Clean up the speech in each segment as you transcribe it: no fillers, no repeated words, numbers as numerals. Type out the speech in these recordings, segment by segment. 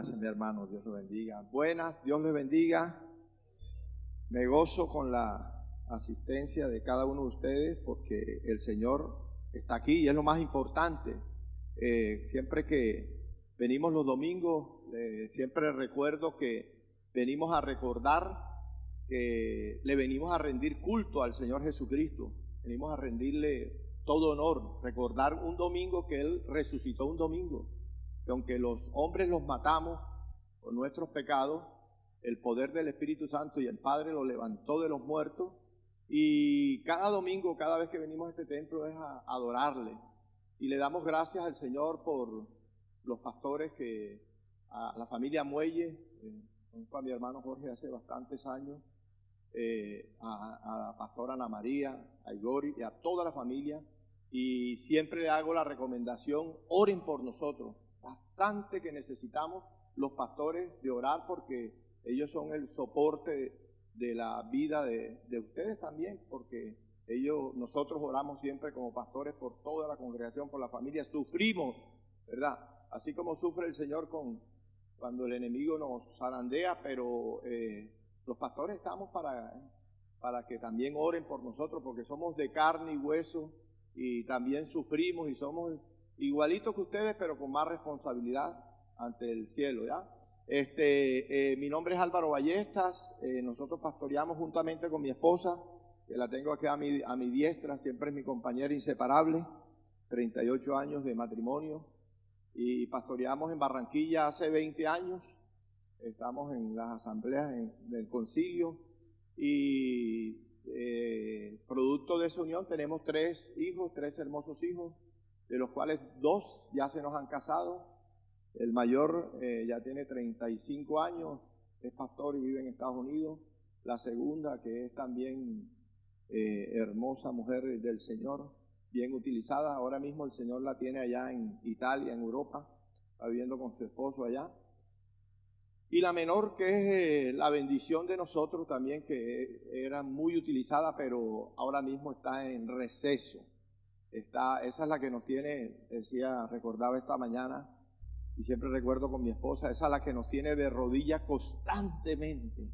Gracias, mi hermano, Dios lo bendiga. Buenas, Dios les bendiga. Me gozo con la asistencia de cada uno de ustedes porque el Señor está aquí y es lo más importante. Siempre que venimos los domingos, siempre recuerdo que venimos a recordar que le venimos a rendir culto al Señor Jesucristo. Venimos a rendirle todo honor, recordar un domingo que Él resucitó un domingo. Que aunque los hombres los matamos por nuestros pecados, el poder del Espíritu Santo y el Padre lo levantó de los muertos, y cada domingo, cada vez que venimos a este templo es a adorarle, y le damos gracias al Señor por los pastores a la familia Muelle, conozco a mi hermano Jorge hace bastantes años, a la pastora Ana María, a Igor y a toda la familia, y siempre le hago la recomendación: oren por nosotros. Bastante que necesitamos los pastores de orar, porque ellos son el soporte de la vida de ustedes también, porque nosotros oramos siempre como pastores por toda la congregación, por la familia. Sufrimos, ¿verdad? Así como sufre el Señor cuando el enemigo nos zarandea, pero los pastores estamos para que también oren por nosotros, porque somos de carne y hueso y también sufrimos y somos igualitos que ustedes, pero con más responsabilidad ante el cielo, ¿ya? Mi nombre es Álvaro Ballestas. Nosotros pastoreamos juntamente con mi esposa, que la tengo aquí a mi diestra, siempre es mi compañera inseparable, 38 años de matrimonio, y pastoreamos en Barranquilla hace 20 años. Estamos en las asambleas del concilio, y producto de esa unión tenemos 3 hijos, 3 hermosos hijos, de los cuales 2 ya se nos han casado. El mayor ya tiene 35 años, es pastor y vive en Estados Unidos. La segunda, que es también hermosa mujer del Señor, bien utilizada. Ahora mismo el Señor la tiene allá en Italia, en Europa, está viviendo con su esposo allá. Y la menor, que es la bendición de nosotros también, que era muy utilizada, pero ahora mismo está en receso. Esa es la que nos tiene, recordaba esta mañana, y siempre recuerdo con mi esposa, esa es la que nos tiene de rodillas constantemente,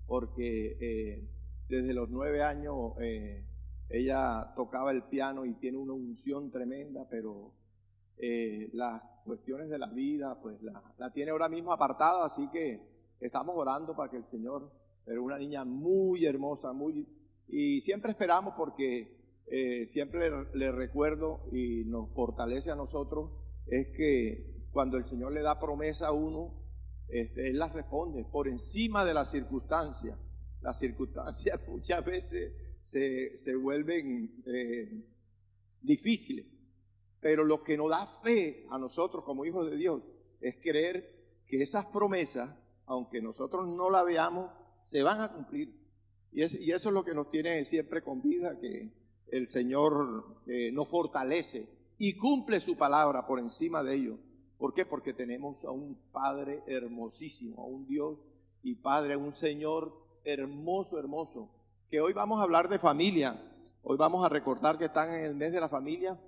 porque desde los 9 años ella tocaba el piano y tiene una unción tremenda, pero las cuestiones de la vida pues la tiene ahora mismo apartada, así que estamos orando para que el Señor, pero una niña muy hermosa, y siempre esperamos, porque siempre le recuerdo y nos fortalece a nosotros, es que cuando el Señor le da promesa a uno, Él las responde por encima de las circunstancias. Las circunstancias muchas veces se vuelven difíciles, pero lo que nos da fe a nosotros como hijos de Dios es creer que esas promesas, aunque nosotros no las veamos, se van a cumplir. Y eso es lo que nos tiene siempre con vida, que el Señor nos fortalece y cumple su palabra por encima de ello. ¿Por qué? Porque tenemos a un Padre hermosísimo, a un Dios y Padre, a un Señor hermoso, hermoso. Que hoy vamos a hablar de familia. Hoy vamos a recordar que están en el mes de la familia,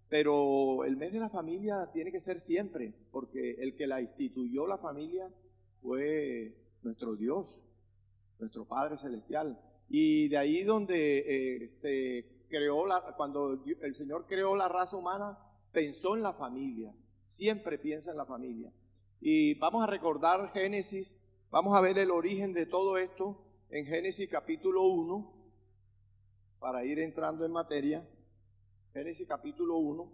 pero el mes de la familia tiene que ser siempre, porque el que la instituyó, la familia, fue nuestro Dios, nuestro Padre Celestial. Y de ahí donde se creó, cuando el Señor creó la raza humana, pensó en la familia, siempre piensa en la familia. Y vamos a recordar Génesis, vamos a ver el origen de todo esto en Génesis capítulo 1, para ir entrando en materia. Génesis capítulo 1.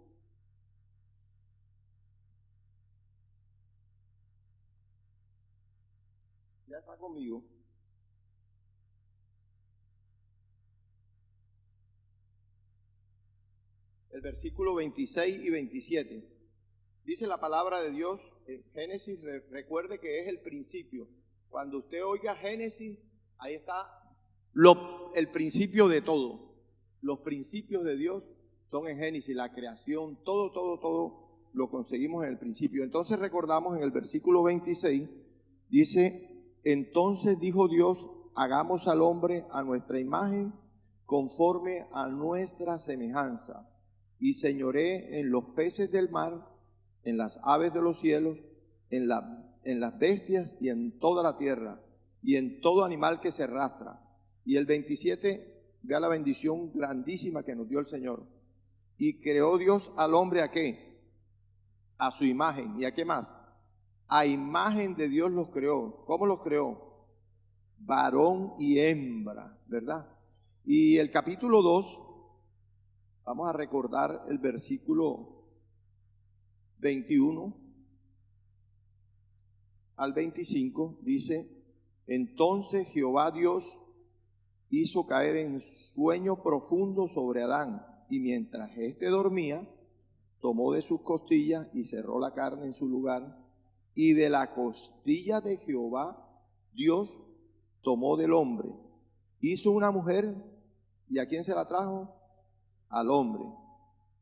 Ya está conmigo. El versículo 26 y 27. Dice la palabra de Dios en Génesis, recuerde que es el principio. Cuando usted oiga Génesis, ahí está el principio de todo. Los principios de Dios son en Génesis, la creación, todo lo conseguimos en el principio. Entonces recordamos en el versículo 26, dice: entonces dijo Dios, hagamos al hombre a nuestra imagen, conforme a nuestra semejanza, y señoree en los peces del mar, en las aves de los cielos, en las en las bestias y en toda la tierra, y en todo animal que se arrastra. Y el 27, vea la bendición grandísima que nos dio el Señor. Y creó Dios al hombre ¿a qué? A su imagen. ¿Y a qué más? A imagen de Dios los creó. ¿Cómo los creó? Varón y hembra, ¿verdad? Y el capítulo 2, vamos a recordar el versículo 21 al 25, dice: entonces Jehová Dios hizo caer en sueño profundo sobre Adán, y mientras éste dormía, tomó de sus costillas y cerró la carne en su lugar, y de la costilla de Jehová Dios tomó del hombre, hizo una mujer, ¿y a quién se la trajo? Al hombre.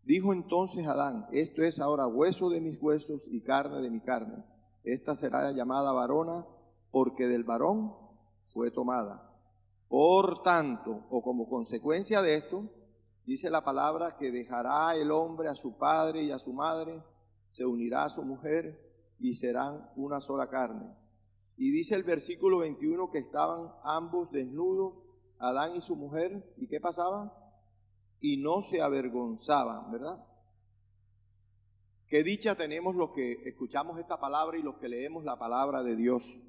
Dijo entonces Adán: esto es ahora hueso de mis huesos y carne de mi carne. Esta será llamada varona, porque del varón fue tomada. Por tanto, o como consecuencia de esto, dice la palabra que dejará el hombre a su padre y a su madre, se unirá a su mujer y serán una sola carne. Y dice el versículo 21 que estaban ambos desnudos, Adán y su mujer, ¿y qué pasaba? Y no se avergonzaban, ¿verdad? Qué dicha tenemos los que escuchamos esta palabra y los que leemos la palabra de Dios.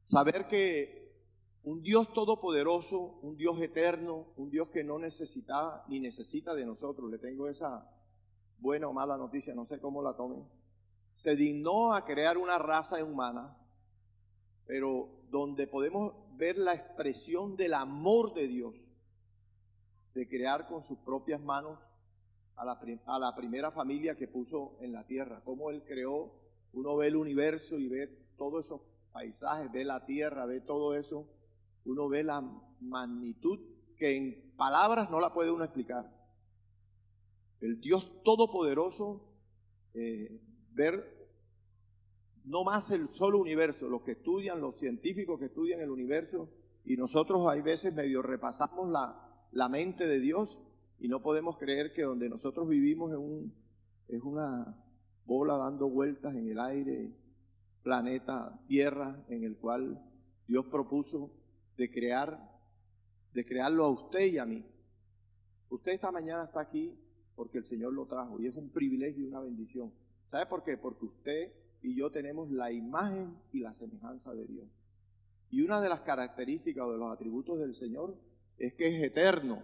Saber que un Dios todopoderoso, un Dios eterno, un Dios que no necesita ni necesita de nosotros, le tengo esa buena o mala noticia, no sé cómo la tomen, se dignó a crear una raza humana, pero donde podemos ver la expresión del amor de Dios, de crear con sus propias manos a la primera familia que puso en la tierra. Cómo Él creó, uno ve el universo y ve todos esos paisajes, ve la tierra, ve todo eso, uno ve la magnitud que en palabras no la puede uno explicar. El Dios todopoderoso, ver no más el solo universo, los que estudian, los científicos que estudian el universo, y nosotros hay veces medio repasamos la mente de Dios y no podemos creer que donde nosotros vivimos es una bola dando vueltas en el aire, planeta Tierra, en el cual Dios propuso de crearlo a usted y a mí. Usted esta mañana está aquí porque el Señor lo trajo, y es un privilegio y una bendición. ¿Sabe por qué? Porque usted y yo tenemos la imagen y la semejanza de Dios. Y una de las características o de los atributos del Señor es que es eterno.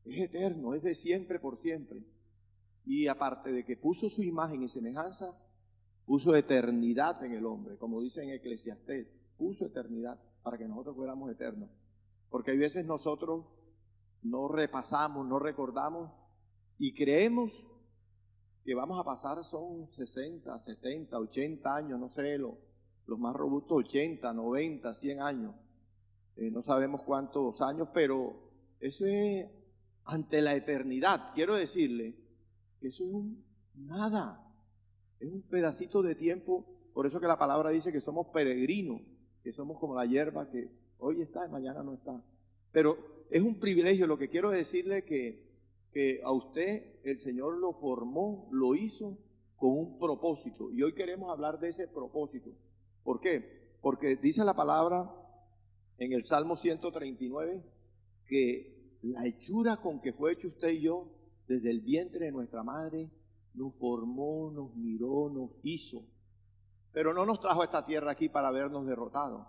Es eterno, es de siempre por siempre. Y aparte de que puso su imagen y semejanza, puso eternidad en el hombre, como dice en Eclesiastés, puso eternidad para que nosotros fuéramos eternos. Porque hay veces nosotros no repasamos, no recordamos y creemos que vamos a pasar son 60, 70, 80 años, no sé, los más robustos 80, 90, 100 años. No sabemos cuántos años, pero eso es ante la eternidad. Quiero decirle que eso es nada, es un pedacito de tiempo. Por eso que la palabra dice que somos peregrinos, que somos como la hierba que hoy está y mañana no está. Pero es un privilegio. Lo que quiero decirle que a usted el Señor lo formó, lo hizo con un propósito. Y hoy queremos hablar de ese propósito. ¿Por qué? Porque dice la palabra en el Salmo 139 que la hechura con que fue hecho usted y yo desde el vientre de nuestra madre nos formó, nos miró, nos hizo. Pero no nos trajo a esta tierra aquí para vernos derrotados.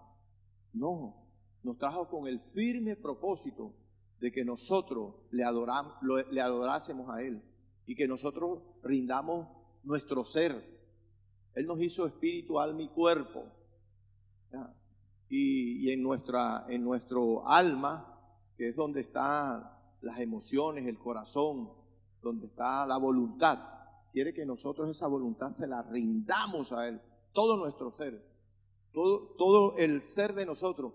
No, nos trajo con el firme propósito de que nosotros le adorásemos a Él y que nosotros rindamos nuestro ser. Él nos hizo espíritu, alma y cuerpo. Y en nuestro alma, que es donde están las emociones, el corazón, donde está la voluntad, quiere que nosotros esa voluntad se la rindamos a Él, todo nuestro ser, todo el ser de nosotros.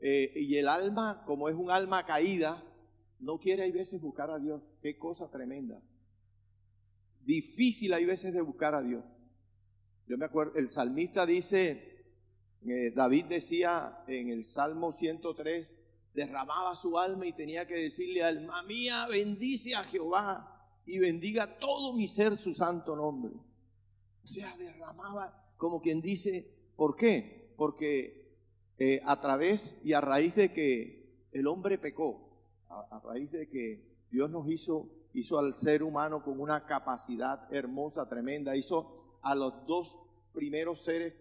Y el alma, como es un alma caída, no quiere hay veces buscar a Dios. Qué cosa tremenda. Difícil hay veces de buscar a Dios. Yo me acuerdo, el salmista dice, David decía en el Salmo 103, derramaba su alma y tenía que decirle: alma mía, bendice a Jehová y bendiga todo mi ser su santo nombre. O sea, derramaba como quien dice, ¿por qué? Porque a través y a raíz de que el hombre pecó, a raíz de que Dios nos hizo al ser humano con una capacidad hermosa, tremenda, hizo a los dos primeros seres,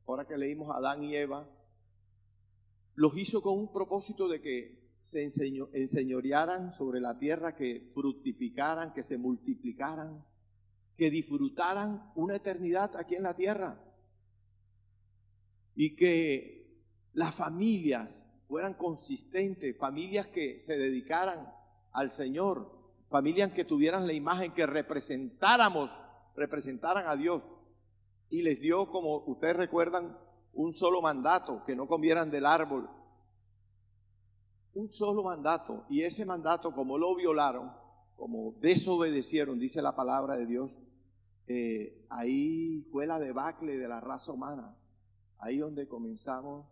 ahora que leímos a Adán y Eva, los hizo con un propósito de que se enseñorearan sobre la tierra, que fructificaran, que se multiplicaran, que disfrutaran una eternidad aquí en la tierra y que las familias fueran consistentes, familias que se dedicaran al Señor, familias que tuvieran la imagen, que representaran a Dios. Y les dio, como ustedes recuerdan, un solo mandato, que no comieran del árbol. Un solo mandato. Y ese mandato, como lo violaron, como desobedecieron, dice la palabra de Dios, ahí fue la debacle de la raza humana. Ahí donde comenzó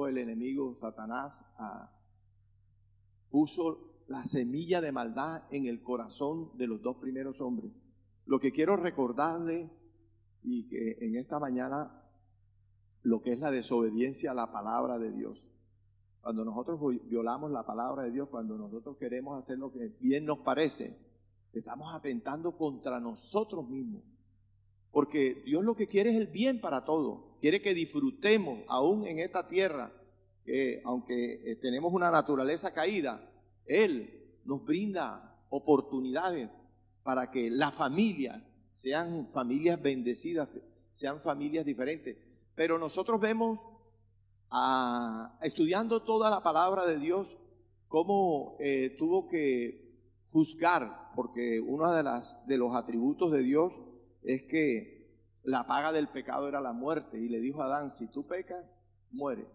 el enemigo Satanás puso la semilla de maldad en el corazón de los dos primeros hombres. Lo que quiero recordarle, y que en esta mañana, lo que es la desobediencia a la palabra de Dios. Cuando nosotros violamos la palabra de Dios, cuando nosotros queremos hacer lo que bien nos parece, estamos atentando contra nosotros mismos. Porque Dios lo que quiere es el bien para todos. Quiere que disfrutemos aún en esta tierra, que aunque tenemos una naturaleza caída, Él nos brinda oportunidades para que las familias sean familias bendecidas, sean familias diferentes. Pero nosotros vemos, estudiando toda la palabra de Dios, cómo tuvo que juzgar, porque uno de los atributos de Dios es que la paga del pecado era la muerte. Y le dijo a Adán, si tú pecas, muere.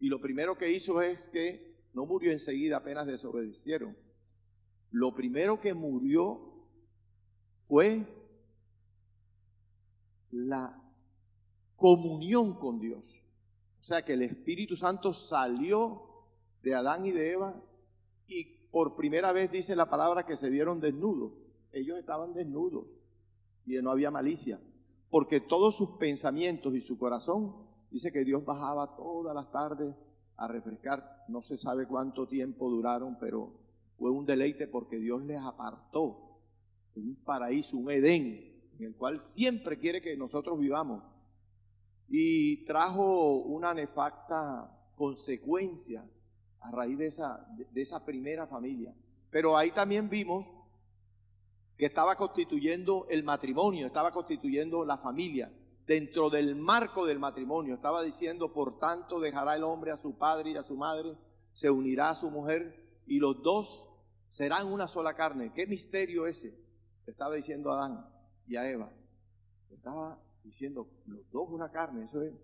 Y lo primero que hizo es que no murió enseguida, apenas desobedecieron. Lo primero que murió fue la comunión con Dios. O sea que el Espíritu Santo salió de Adán y de Eva y por primera vez dice la palabra que se vieron desnudos. Ellos estaban desnudos y no había malicia, porque todos sus pensamientos y su corazón, dice que Dios bajaba todas las tardes a refrescar. No se sabe cuánto tiempo duraron, pero fue un deleite porque Dios les apartó un paraíso, un Edén, en el cual siempre quiere que nosotros vivamos. Y trajo una nefasta consecuencia a raíz de esa primera familia. Pero ahí también vimos que estaba constituyendo el matrimonio, estaba constituyendo la familia. Dentro del marco del matrimonio estaba diciendo, por tanto dejará el hombre a su padre y a su madre, se unirá a su mujer y los dos serán una sola carne. ¿Qué misterio ese? Estaba diciendo a Adán y a Eva. Estaba diciendo, los dos una carne. Eso es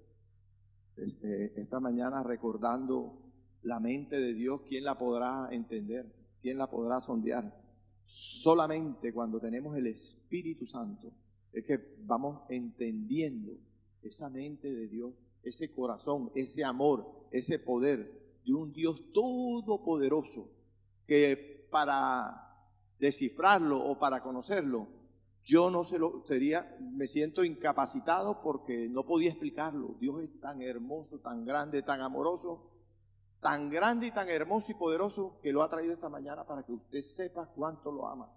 esta mañana recordando la mente de Dios. ¿Quién la podrá entender? ¿Quién la podrá sondear? Solamente cuando tenemos el Espíritu Santo es que vamos entendiendo esa mente de Dios, ese corazón, ese amor, ese poder de un Dios todopoderoso, que para descifrarlo o para conocerlo, yo no me siento incapacitado porque no podía explicarlo. Dios es tan hermoso, tan grande, tan amoroso, tan grande y tan hermoso y poderoso, que lo ha traído esta mañana para que usted sepa cuánto lo ama.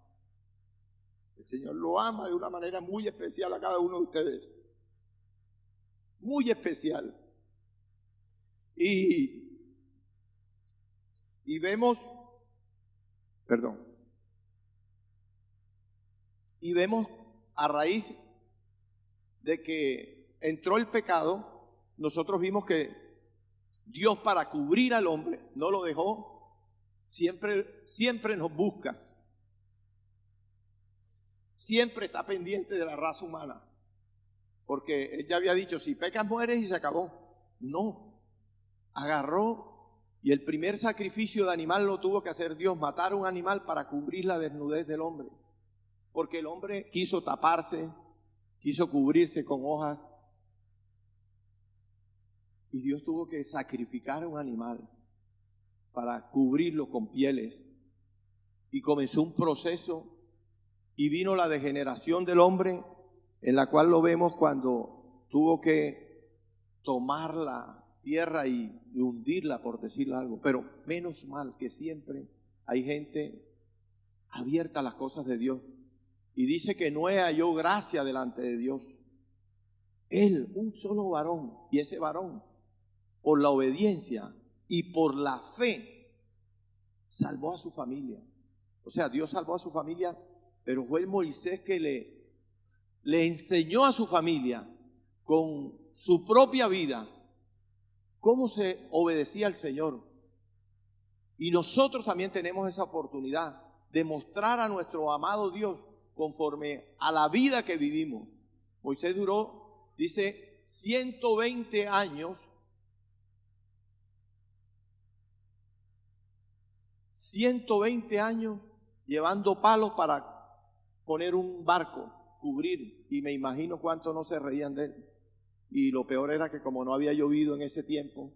El Señor lo ama de una manera muy especial a cada uno de ustedes. Muy especial. Y vemos, y vemos a raíz de que entró el pecado, nosotros vimos que Dios, para cubrir al hombre, no lo dejó. Siempre nos buscas. Siempre está pendiente de la raza humana. Porque Él ya había dicho, si pecas mueres y se acabó. No. Agarró y el primer sacrificio de animal lo tuvo que hacer Dios, matar un animal para cubrir la desnudez del hombre. Porque el hombre quiso taparse, quiso cubrirse con hojas. Y Dios tuvo que sacrificar a un animal para cubrirlo con pieles. Y comenzó un proceso y vino la degeneración del hombre en la cual lo vemos cuando tuvo que tomar la tierra y hundirla, por decirle algo. Pero menos mal que siempre hay gente abierta a las cosas de Dios. Y dice que Noé halló gracia delante de Dios. Él, un solo varón, y ese varón, por la obediencia y por la fe, salvó a su familia. O sea, Dios salvó a su familia, pero fue el Moisés que le enseñó a su familia con su propia vida cómo se obedecía al Señor. Y nosotros también tenemos esa oportunidad de mostrar a nuestro amado Dios conforme a la vida que vivimos. Moisés duró, dice, 120 años. 120 años llevando palos para poner un barco, cubrir, y me imagino cuánto no se reían de él. Y lo peor era que como no había llovido en ese tiempo,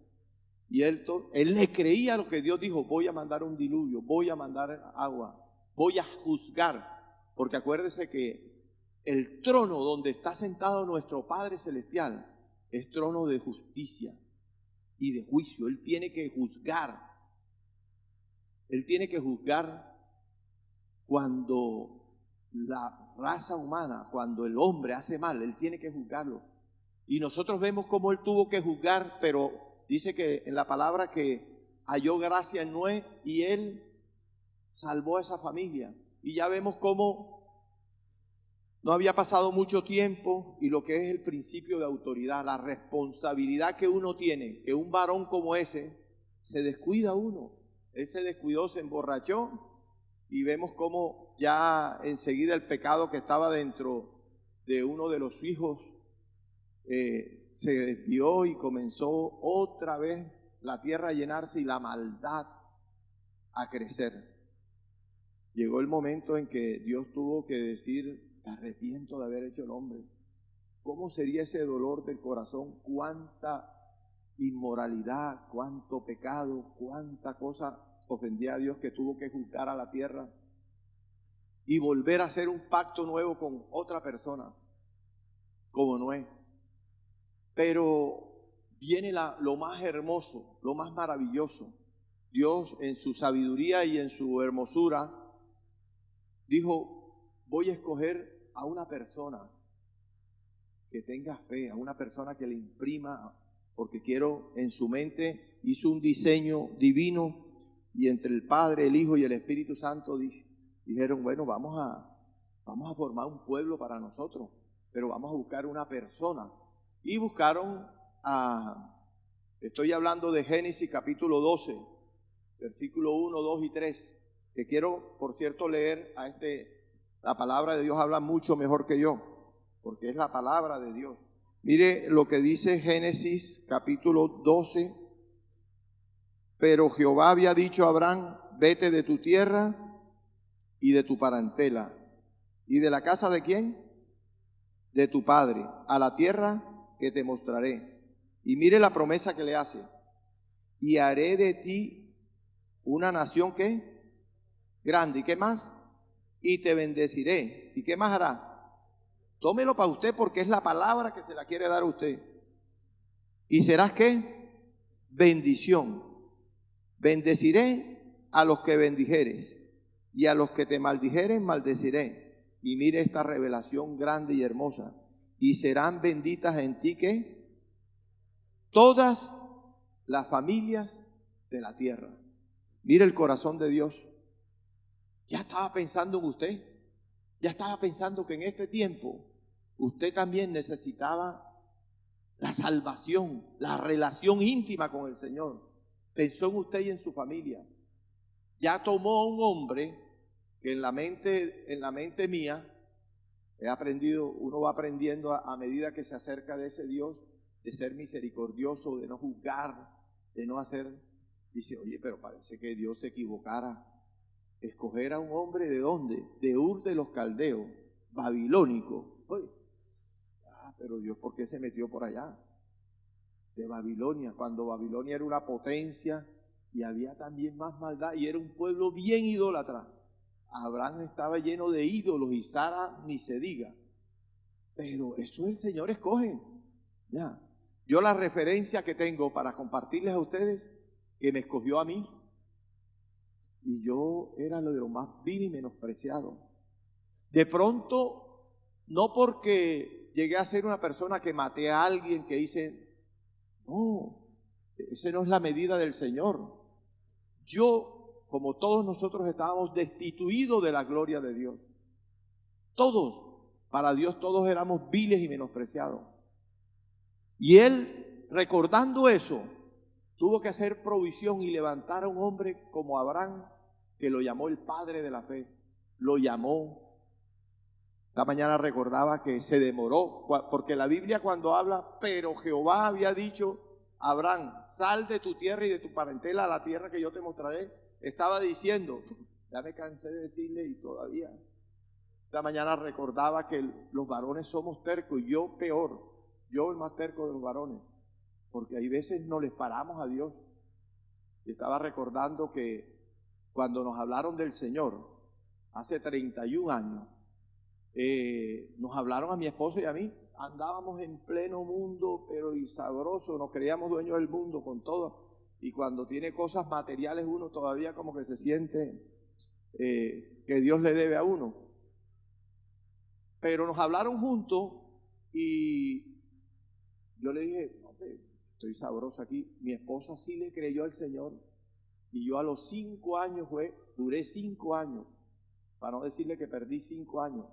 y él le creía lo que Dios dijo: voy a mandar un diluvio, voy a mandar agua, voy a juzgar, porque acuérdese que el trono donde está sentado nuestro Padre Celestial es trono de justicia y de juicio. Él tiene que juzgar. Él tiene que juzgar cuando la raza humana, cuando el hombre hace mal, Él tiene que juzgarlo. Y nosotros vemos cómo Él tuvo que juzgar, pero dice que en la palabra que halló gracia en Noé y Él salvó a esa familia. Y ya vemos cómo no había pasado mucho tiempo y lo que es el principio de autoridad, la responsabilidad que uno tiene, que un varón como ese se descuida uno. Él se descuidó, se emborrachó, y vemos cómo ya enseguida el pecado que estaba dentro de uno de los hijos se desvió y comenzó otra vez la tierra a llenarse y la maldad a crecer. Llegó el momento en que Dios tuvo que decir: me arrepiento de haber hecho el hombre. ¿Cómo sería ese dolor del corazón? Cuánta inmoralidad, cuánto pecado, cuánta cosa ofendía a Dios, que tuvo que juzgar a la tierra y volver a hacer un pacto nuevo con otra persona como Noé. Pero viene lo más hermoso, lo más maravilloso. Dios, en su sabiduría y en su hermosura, dijo: voy a escoger a una persona que tenga fe, a una persona que le imprima, porque quiero, en su mente hizo un diseño divino, y entre el Padre, el Hijo y el Espíritu Santo dijeron: bueno, vamos a formar un pueblo para nosotros, pero vamos a buscar una persona. Y buscaron estoy hablando de Génesis capítulo 12, versículo 1, 2 y 3, que quiero, por cierto, leer la palabra de Dios habla mucho mejor que yo, porque es la palabra de Dios. Mire lo que dice Génesis capítulo 12. Pero Jehová había dicho a Abraham: vete de tu tierra y de tu parentela, y de la casa de ¿quién? De tu padre, a la tierra que te mostraré. Y mire la promesa que le hace: y haré de ti una nación ¿qué? Grande. ¿Y qué más? Y te bendeciré. ¿Y qué más hará? Tómelo para usted, porque es la palabra que se la quiere dar a usted. Y serás ¿qué? Bendición. Bendeciré a los que bendijeres, y a los que te maldijeren maldeciré. Y mire esta revelación grande y hermosa: y serán benditas en ti ¿qué? Todas las familias de la tierra. Mire el corazón de Dios. Ya estaba pensando en usted. Ya estaba pensando que en este tiempo usted también necesitaba la salvación, la relación íntima con el Señor. Pensó en usted y en su familia. Ya tomó a un hombre que en la mente mía he aprendido, uno va aprendiendo a medida que se acerca de ese Dios, de ser misericordioso, de no juzgar, de no hacer. Dice: oye, pero parece que Dios se equivocara. Escoger a un hombre, ¿de dónde? De Ur de los Caldeos, babilónico. Oye, pero Dios, ¿por qué se metió por allá? De Babilonia, cuando Babilonia era una potencia y había también más maldad y era un pueblo bien idólatra. Abraham estaba lleno de ídolos, y Sara ni se diga. pero eso el Señor escoge. Ya. Yo la referencia que tengo para compartirles a ustedes, que me escogió a mí, y yo era lo de lo más vil y menospreciado. De pronto, no porque llegué a ser una persona que maté a alguien, que hice, no, esa no es la medida del Señor. Yo, como todos nosotros, estábamos destituidos de la gloria de Dios. Todos, para Dios todos éramos viles y menospreciados. Y Él, recordando eso, tuvo que hacer provisión y levantar a un hombre como Abraham, que lo llamó el padre de la fe. Lo llamó. Esta mañana recordaba que se demoró, porque la Biblia cuando habla, pero Jehová había dicho, Abraham, sal de tu tierra y de tu parentela a la tierra que yo te mostraré. Estaba diciendo, ya me cansé de decirle y todavía. Esta mañana recordaba que los varones somos tercos y yo peor, yo el más terco de los varones, porque hay veces no les paramos a Dios. Y estaba recordando que cuando nos hablaron del Señor, hace 31 años, nos hablaron a mi esposo y a mí, andábamos en pleno mundo, pero y sabroso, nos creíamos dueños del mundo con todo, y cuando tiene cosas materiales uno todavía como que se siente que Dios le debe a uno. Pero nos hablaron juntos y yo le dije, no, estoy sabroso aquí. Mi esposa sí le creyó al Señor y yo a los 5 años duré 5 años, para no decirle que perdí 5 años.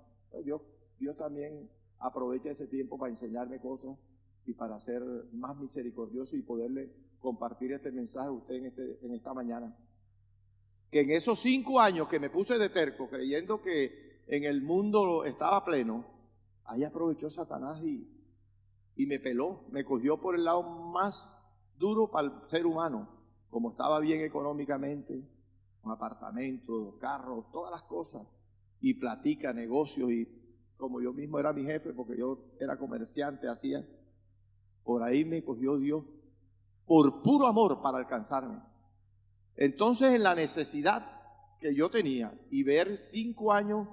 Dios también aprovecha ese tiempo para enseñarme cosas y para ser más misericordioso y poderle compartir este mensaje a usted en esta mañana. Que en esos 5 años que me puse de terco, creyendo que en el mundo estaba pleno, ahí aprovechó Satanás y me peló, me cogió por el lado más duro para el ser humano, como estaba bien económicamente, un apartamento, carros, todas las cosas, y platica, negocios, y como yo mismo era mi jefe, porque yo era comerciante, hacía, por ahí me cogió Dios, por puro amor para alcanzarme. Entonces en la necesidad que yo tenía, y ver 5 años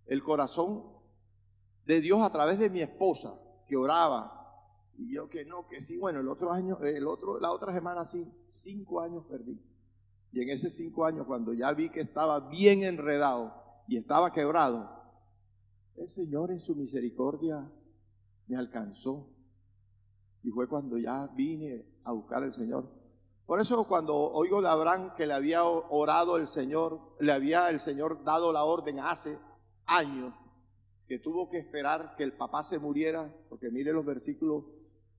el corazón de Dios a través de mi esposa, que oraba, y yo que no, que sí, bueno, la otra semana sí, 5 años perdí. Y en esos 5 años, cuando ya vi que estaba bien enredado y estaba quebrado, el Señor en su misericordia me alcanzó. Y fue cuando ya vine a buscar al Señor. Por eso cuando oigo de Abraham que le había orado el Señor, le había el Señor dado la orden hace años, que tuvo que esperar que el papá se muriera, porque mire los versículos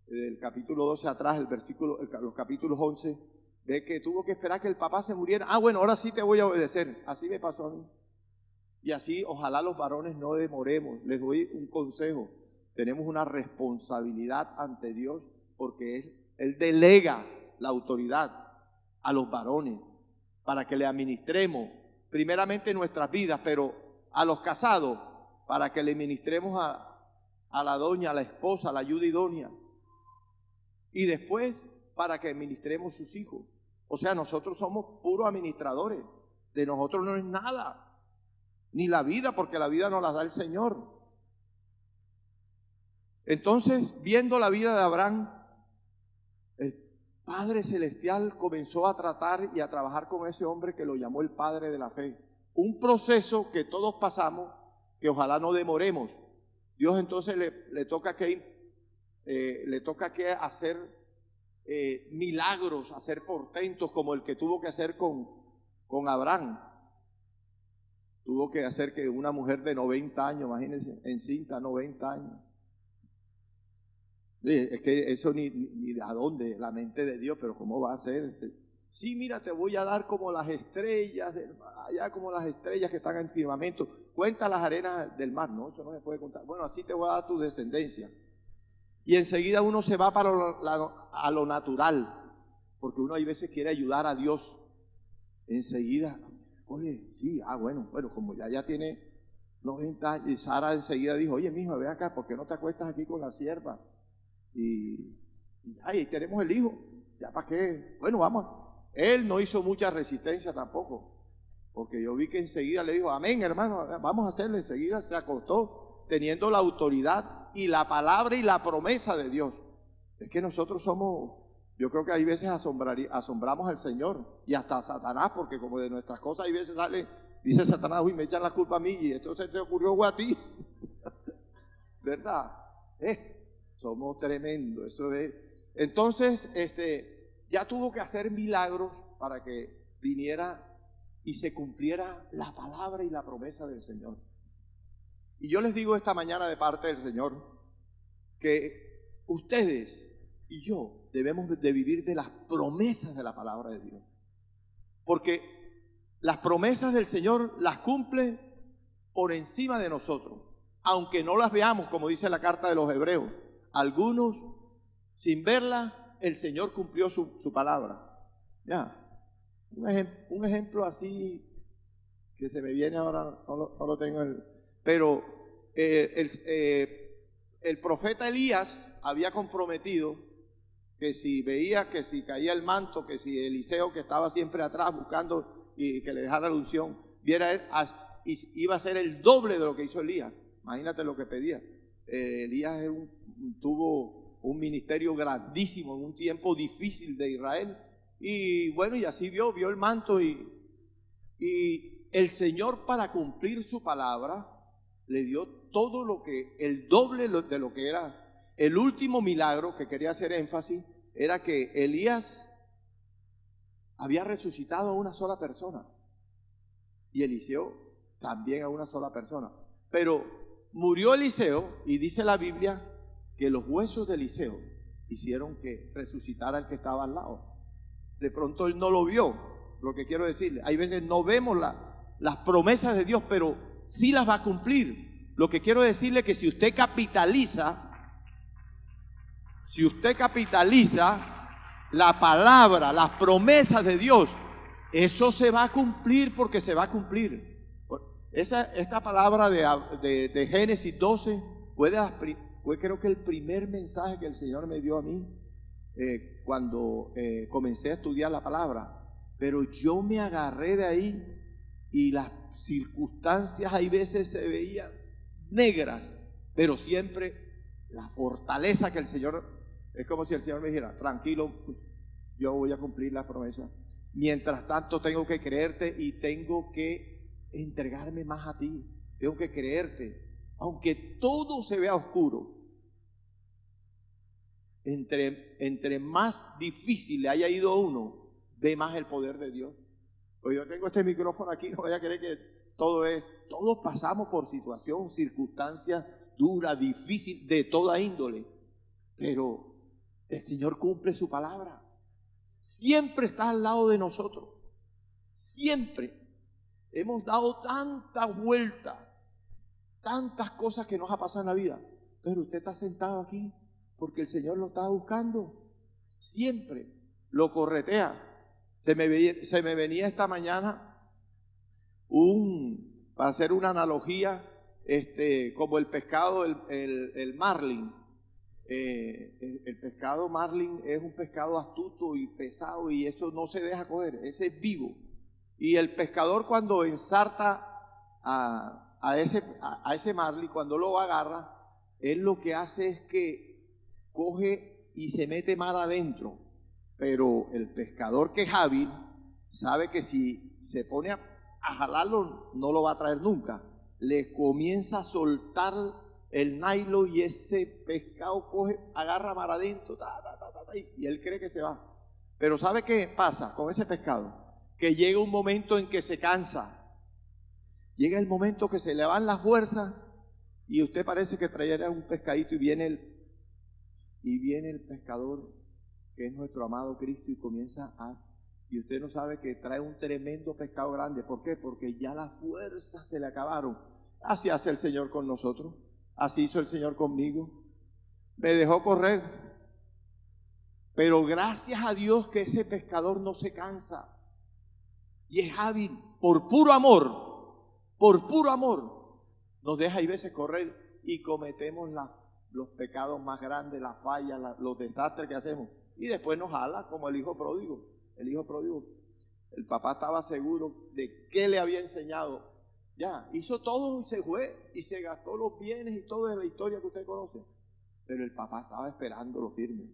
del capítulo 12 atrás, los capítulos 11, ve que tuvo que esperar que el papá se muriera. Ah, bueno, ahora sí te voy a obedecer. Así me pasó a mí. Y así, ojalá los varones no demoremos. Les doy un consejo. Tenemos una responsabilidad ante Dios, porque Él delega la autoridad a los varones para que le administremos primeramente nuestras vidas, pero a los casados para que le ministremos a la doña, a la esposa, a la ayuda idónea, y después para que administremos sus hijos. O sea, nosotros somos puros administradores, de nosotros no es nada, ni la vida, porque la vida nos la da el Señor. Entonces, viendo la vida de Abraham, el Padre Celestial comenzó a tratar y a trabajar con ese hombre que lo llamó el Padre de la Fe. Un proceso que todos pasamos, que ojalá no demoremos. Dios entonces le toca que hacer milagros, hacer portentos como el que tuvo que hacer con Abraham. Tuvo que hacer que una mujer de 90 años, imagínense, encinta 90 años. Es que eso ni a dónde, la mente de Dios, pero ¿cómo va a ser? Sí, mira, te voy a dar como las estrellas del mar, allá como las estrellas que están en el firmamento. Cuenta las arenas del mar, no, eso no se puede contar. Bueno, así te voy a dar tu descendencia. Y enseguida uno se va a lo natural, porque uno hay veces quiere ayudar a Dios. Enseguida, oye, sí, bueno, como ya tiene 90 años, y Sara enseguida dijo, oye, mijo, ven acá, ¿por qué no te acuestas aquí con la sierva? Y ahí tenemos el hijo, ¿ya para qué? Bueno, vamos. Él no hizo mucha resistencia tampoco, porque yo vi que enseguida le dijo, amén, hermano, vamos a hacerlo. Enseguida se acostó teniendo la autoridad y la palabra y la promesa de Dios. Es que nosotros somos, yo creo que hay veces asombramos al Señor y hasta a Satanás, porque como de nuestras cosas hay veces sale, dice Satanás, uy, me echan la culpa a mí y esto se te ocurrió a ti. ¿Verdad? Somos tremendos, eso es. Entonces, ya tuvo que hacer milagros para que viniera y se cumpliera la palabra y la promesa del Señor. Y yo les digo esta mañana de parte del Señor que ustedes y yo debemos de vivir de las promesas de la palabra de Dios. Porque las promesas del Señor las cumple por encima de nosotros, aunque no las veamos, como dice la carta de los Hebreos. Algunos, sin verla, el Señor cumplió su palabra. Ya. Un ejemplo así que se me viene ahora, no lo tengo, pero el profeta Elías había comprometido que si veía que si caía el manto, que si Eliseo, que estaba siempre atrás buscando y que le dejara la unción, viera él, iba a ser el doble de lo que hizo Elías. Imagínate lo que pedía. Elías tuvo un ministerio grandísimo en un tiempo difícil de Israel. Y bueno, y así vio el manto y el Señor, para cumplir su palabra, le dio todo lo que, el doble de lo que era. El último milagro que quería hacer énfasis era que Elías había resucitado a una sola persona y Eliseo también a una sola persona. Pero murió Eliseo y dice la Biblia que los huesos de Eliseo hicieron que resucitara el que estaba al lado. De pronto él no lo vio, lo que quiero decirle. Hay veces no vemos las promesas de Dios, pero sí las va a cumplir. Lo que quiero decirle es que si usted capitaliza la palabra, las promesas de Dios, eso se va a cumplir, porque se va a cumplir. Esta palabra de Génesis 12 fue creo que el primer mensaje que el Señor me dio a mí cuando comencé a estudiar la palabra. Pero yo me agarré de ahí y las circunstancias hay veces se veían negras, pero siempre la fortaleza que el Señor, es como si el Señor me dijera, tranquilo, yo voy a cumplir la promesa. Mientras tanto tengo que creerte y tengo que entregarme más a ti, tengo que creerte, aunque todo se vea oscuro. Entre más difícil le haya ido a uno, ve más el poder de Dios. Pues yo tengo este micrófono aquí, no voy a creer que todos pasamos por circunstancias duras, difíciles, de toda índole, pero el Señor cumple su palabra. Siempre está al lado de nosotros. Siempre. Hemos dado tantas vueltas, tantas cosas que nos ha pasado en la vida, pero usted está sentado aquí porque el Señor lo está buscando. Siempre lo corretea. Se me venía esta mañana para hacer una analogía, como el pescado, el marlin. El pescado marlin es un pescado astuto y pesado, y eso no se deja coger, ese es vivo. Y el pescador, cuando ensarta a ese marlin, cuando lo agarra, él lo que hace es que coge y se mete mar adentro. Pero el pescador que es hábil sabe que si se pone a jalarlo no lo va a traer nunca. Le comienza a soltar el nylon y ese pescado agarra mar adentro, y él cree que se va. Pero ¿sabe qué pasa con ese pescado? Que llega un momento en que se cansa. Llega el momento que se le van las fuerzas y usted parece que traía un pescadito y viene el pescador, que es nuestro amado Cristo, y y usted no sabe que trae un tremendo pescado grande. ¿Por qué? Porque ya las fuerzas se le acabaron. Así hace el Señor con nosotros. Así hizo el Señor conmigo. Me dejó correr. Pero gracias a Dios que ese pescador no se cansa y es hábil. Por puro amor, nos deja a veces correr y cometemos los pecados más grandes, las fallas, los desastres que hacemos. Y después nos jala, como el hijo pródigo. El hijo pródigo, el papá estaba seguro de qué le había enseñado Ya, hizo todo y se fue y se gastó los bienes y todo de la historia que usted conoce. Pero el papá estaba esperándolo firme.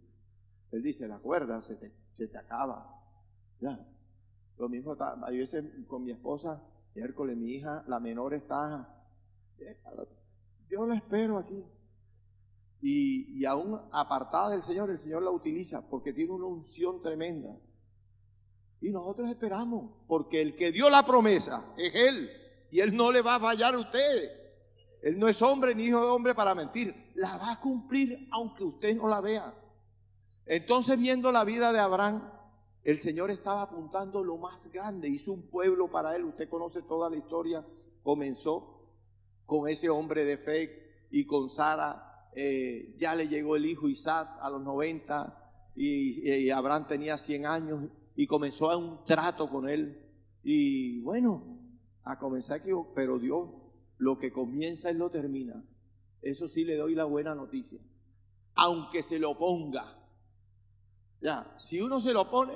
Él dice, la cuerda se te acaba. Ya. Lo mismo, hay veces con mi esposa, miércoles, mi hija, la menor está, yo la espero aquí. Y aún apartada del Señor, el Señor la utiliza porque tiene una unción tremenda. Y nosotros esperamos, porque el que dio la promesa es Él. Y Él no le va a fallar a usted. Él no es hombre ni hijo de hombre para mentir. La va a cumplir aunque usted no la vea. Entonces, viendo la vida de Abraham, el Señor estaba apuntando lo más grande. Hizo un pueblo para Él. Usted conoce toda la historia. Comenzó con ese hombre de fe y con Sara. Ya le llegó el hijo Isaac a los 90 y Abraham tenía 100 años y comenzó a un trato con él. Y bueno, a comenzar aquí, pero Dios lo que comienza Él lo termina. Eso sí le doy la buena noticia. Aunque se lo ponga. Ya, si uno se lo pone,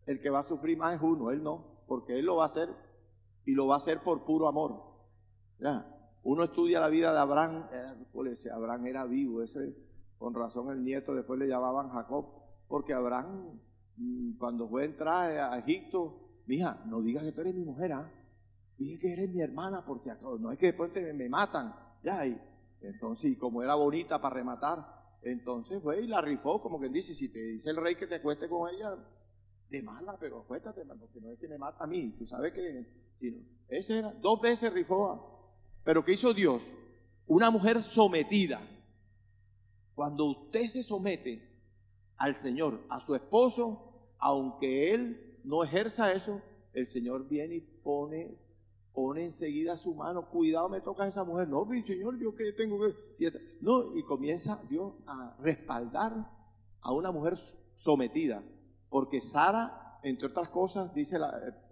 el que va a sufrir más es uno, Él no, porque Él lo va a hacer y lo va a hacer por puro amor. Ya, uno estudia la vida de Abraham, Abraham era vivo, con razón el nieto después le llamaban Jacob, porque Abraham cuando fue a entrar a Egipto, mija, no digas que tú eres mi mujer, dije que eres mi hermana, porque no es que después me matan, ya, y entonces, y como era bonita para rematar, entonces fue y la rifó, como quien dice, si te dice el rey que te acueste con ella, de mala, pero acuéstate, porque no es que me mata a mí, tú sabes que, si no, ese era, 2 veces rifó, pero ¿qué hizo Dios? Una mujer sometida. Cuando usted se somete al Señor, a su esposo, aunque él no ejerza eso, el Señor viene y pone enseguida su mano, cuidado, me toca a esa mujer. No, mi Señor, yo que tengo que... No, y comienza Dios a respaldar a una mujer sometida, porque Sara, entre otras cosas, dice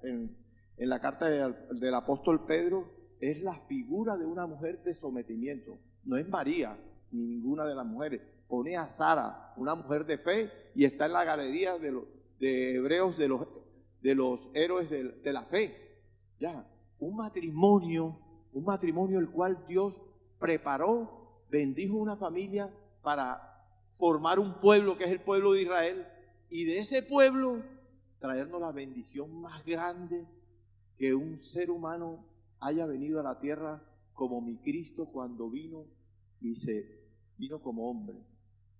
en la carta del apóstol Pedro, es la figura de una mujer de sometimiento. No es María, ni ninguna de las mujeres. Pone a Sara, una mujer de fe, y está en la galería de hebreos, de los héroes de la fe. Ya, un matrimonio el cual Dios preparó, bendijo una familia para formar un pueblo que es el pueblo de Israel, y de ese pueblo traernos la bendición más grande que un ser humano haya venido a la tierra, como mi Cristo cuando vino vino como hombre,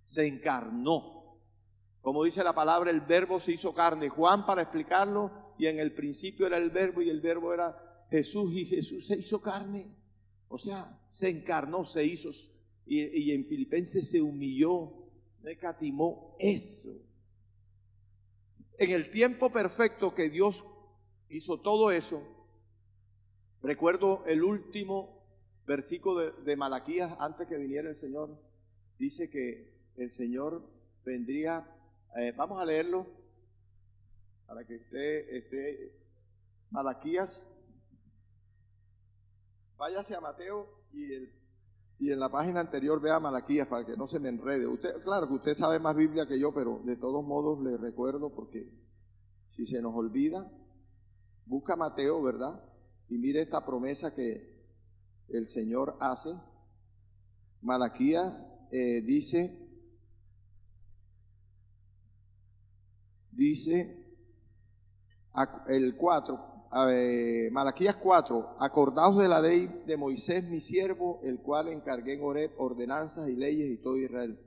se encarnó. Como dice la palabra, el verbo se hizo carne. Juan, para explicarlo, y en el principio era el verbo y el verbo era Jesús, y Jesús se hizo carne. O sea, se encarnó, se hizo, y en Filipenses se humilló, no escatimó eso. En el tiempo perfecto que Dios hizo todo eso, recuerdo el último versículo de Malaquías antes que viniera el Señor. Dice que el Señor vendría, vamos a leerlo para que usted esté. Malaquías, váyase a Mateo y en la página anterior vea Malaquías para que no se me enrede. Usted, claro que usted sabe más Biblia que yo, pero de todos modos le recuerdo, porque si se nos olvida, busca Mateo, ¿verdad? Y mire esta promesa que el Señor hace. Malaquías dice el 4, Malaquías 4, acordaos de la ley de Moisés mi siervo, el cual encargué en Horeb ordenanzas y leyes y todo Israel.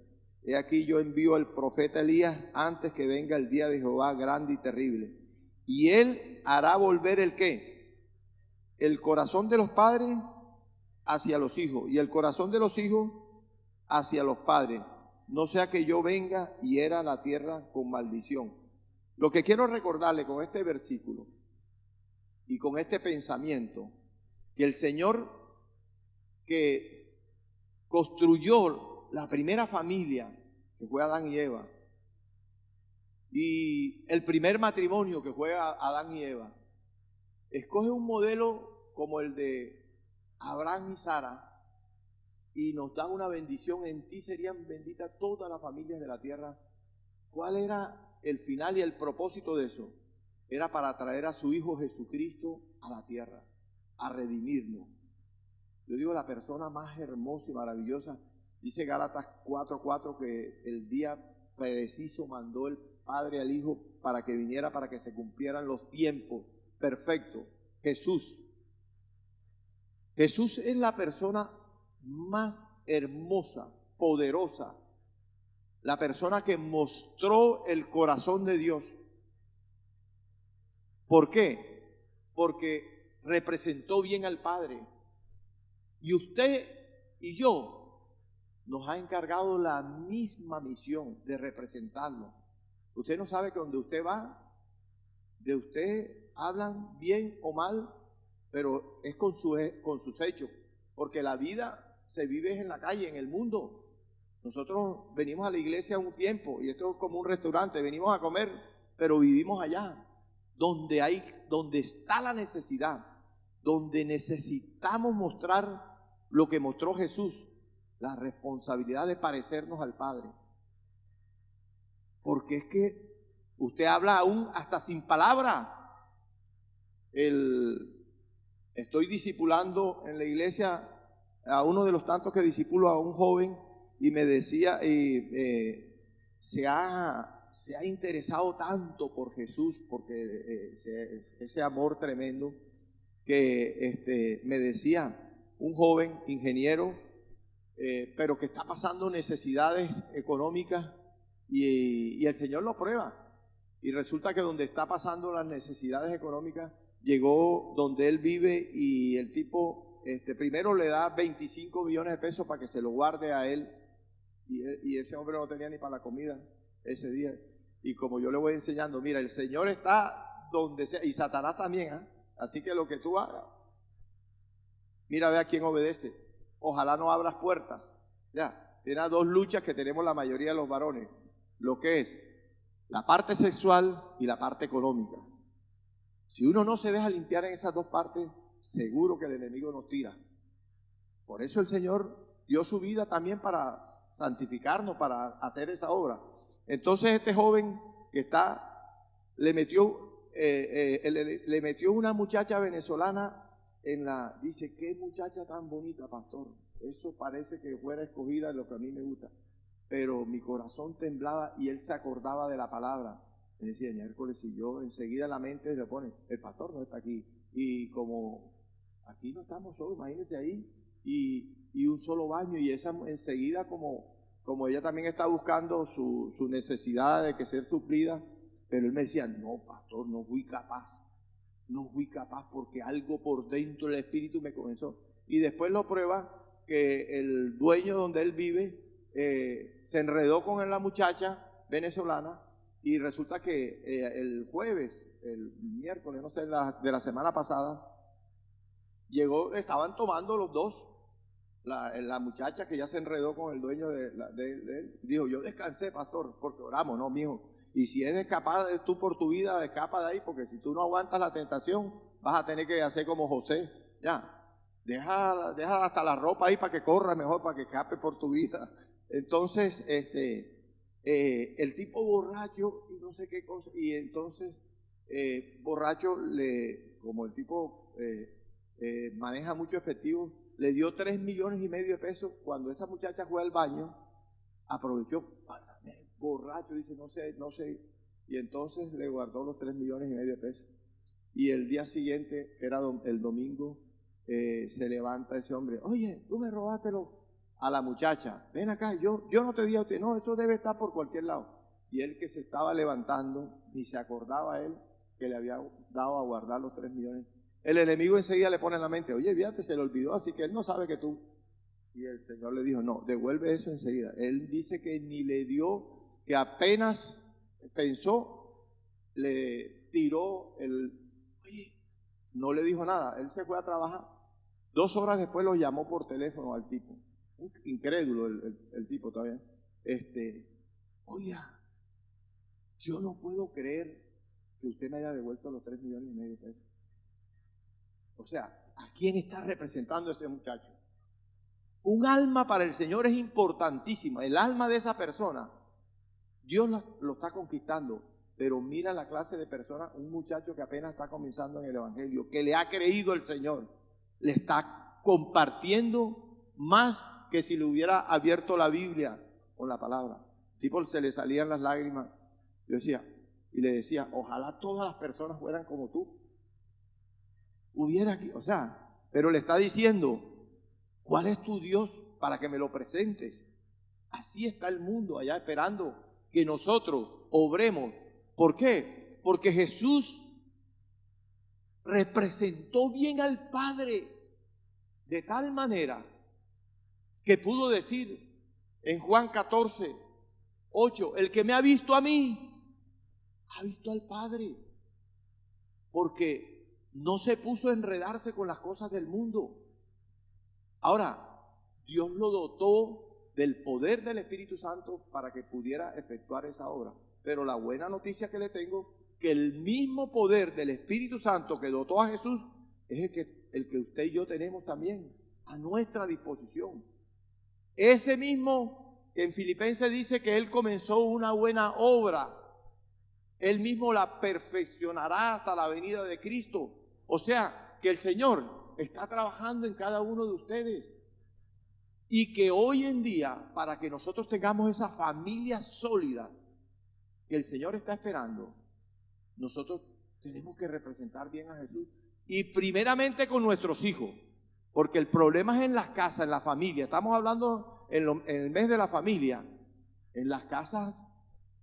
He aquí yo envío al profeta Elías antes que venga el día de Jehová grande y terrible. Y él hará volver ¿el qué? El corazón de los padres hacia los hijos y el corazón de los hijos hacia los padres, no sea que yo venga y hiera la tierra con maldición. Lo que quiero recordarle con este versículo y con este pensamiento, que el Señor que construyó la primera familia, que fue Adán y Eva, y el primer matrimonio, que fue Adán y Eva, escoge un modelo como el de Abraham y Sara y nos da una bendición. En ti serían benditas todas las familias de la tierra. ¿Cuál era el final y el propósito de eso? Era para traer a su Hijo Jesucristo a la tierra. a redimirnos. Yo digo, la persona más hermosa y maravillosa, dice Gálatas 4:4, que el día preciso mandó el Padre al Hijo para que viniera, para que se cumplieran los tiempos perfectos. Jesús. Jesús es la persona más hermosa, poderosa, la persona que mostró el corazón de Dios. ¿Por qué? Porque representó bien al Padre. Y usted y yo nos ha encargado la misma misión de representarlo. Usted no sabe que donde usted va, de usted hablan bien o mal, pero es con sus hechos, porque la vida se vive en la calle, en el mundo. Nosotros venimos a la iglesia un tiempo, y esto es como un restaurante, venimos a comer, pero vivimos allá, donde está la necesidad, donde necesitamos mostrar lo que mostró Jesús, la responsabilidad de parecernos al Padre. Porque es que usted habla aún hasta sin palabra. Estoy discipulando en la iglesia a uno de los tantos que discipulo, a un joven, y me decía, se ha interesado tanto por Jesús, porque ese amor tremendo, que me decía, un joven ingeniero, pero que está pasando necesidades económicas, y el Señor lo prueba, y resulta que donde está pasando las necesidades económicas, llegó donde él vive, y el tipo primero le da 25 millones de pesos para que se lo guarde a él, y ese hombre no tenía ni para la comida ese día. Y como yo le voy enseñando, mira, el Señor está donde sea, y Satanás también, ¿eh? Así que lo que tú hagas, mira, ve a quién obedece. Ojalá no abras puertas. Ya, tiene dos luchas que tenemos la mayoría de los varones, lo que es la parte sexual y la parte económica. Si uno no se deja limpiar en esas dos partes, seguro que el enemigo nos tira. Por eso el Señor dio su vida también para santificarnos, para hacer esa obra. Entonces este joven que le metió una muchacha venezolana dice, qué muchacha tan bonita, pastor. Eso parece que fuera escogida de lo que a mí me gusta. Pero mi corazón temblaba y él se acordaba de la palabra. Me decía, miércoles, y yo enseguida la mente le pone, el pastor no está aquí. Y como aquí no estamos solos, imagínense ahí, y un solo baño, y esa enseguida como ella también está buscando su necesidad de que ser suplida, pero él me decía, no, pastor, no fui capaz porque algo por dentro del espíritu me comenzó. Y después lo prueba que el dueño donde él vive se enredó con la muchacha venezolana, y resulta que el miércoles, no sé, de la semana pasada, estaban tomando los dos. La muchacha que ya se enredó con el dueño de él, dijo, yo descansé, pastor, porque oramos, no, mijo. Y si es de escapar tú por tu vida, escapa de ahí, porque si tú no aguantas la tentación, vas a tener que hacer como José, ya. Deja hasta la ropa ahí para que corra mejor, para que escape por tu vida. Entonces, el tipo borracho y no sé qué cosa, y entonces borracho, como el tipo maneja mucho efectivo, le dio 3,5 millones de pesos. Cuando esa muchacha fue al baño, aprovechó, borracho, dice, no sé, y entonces le guardó los 3,5 millones de pesos. Y el día siguiente, que era el domingo, se levanta ese hombre, oye, tú me robaste a la muchacha, ven acá, yo no te di a usted, no, eso debe estar por cualquier lado. Y él, que se estaba levantando, ni se acordaba él que le había dado a guardar los 3 millones. El enemigo enseguida le pone en la mente, oye, fíjate, se le olvidó, así que él no sabe que tú. Y el Señor le dijo, no, devuelve eso enseguida. Él dice que ni le dio, que apenas pensó, le tiró oye, no le dijo nada. Él se fue a trabajar. 2 horas después lo llamó por teléfono al tipo. Incrédulo el tipo todavía. Oiga, yo no puedo creer que usted me haya devuelto los 3,5 millones de pesos. O sea, ¿a quién está representando ese muchacho? Un alma para el Señor es importantísima. El alma de esa persona, Dios lo está conquistando. Pero mira la clase de persona, un muchacho que apenas está comenzando en el Evangelio, que le ha creído el Señor. le está compartiendo más que si le hubiera abierto la Biblia con la palabra. El tipo se le salían las lágrimas. Yo decía, y le decía, ojalá todas las personas fueran como tú. Hubiera aquí, o sea, pero le está diciendo, ¿cuál es tu Dios para que me lo presentes? Así está el mundo allá esperando que nosotros obremos. ¿Por qué? Porque Jesús representó bien al Padre de tal manera que pudo decir en Juan 14:8, el que me ha visto a mí, ha visto al Padre. Porque no se puso a enredarse con las cosas del mundo. Ahora, Dios lo dotó del poder del Espíritu Santo para que pudiera efectuar esa obra. Pero la buena noticia que le tengo, que el mismo poder del Espíritu Santo que dotó a Jesús es el que usted y yo tenemos también a nuestra disposición. Ese mismo que en Filipenses dice que Él comenzó una buena obra, Él mismo la perfeccionará hasta la venida de Cristo. O sea, que el Señor está trabajando en cada uno de ustedes. Y que hoy en día, para que nosotros tengamos esa familia sólida que el Señor está esperando, nosotros tenemos que representar bien a Jesús. Y primeramente con nuestros hijos. Porque el problema es en las casas, en la familia. Estamos hablando en el mes de la familia. En las casas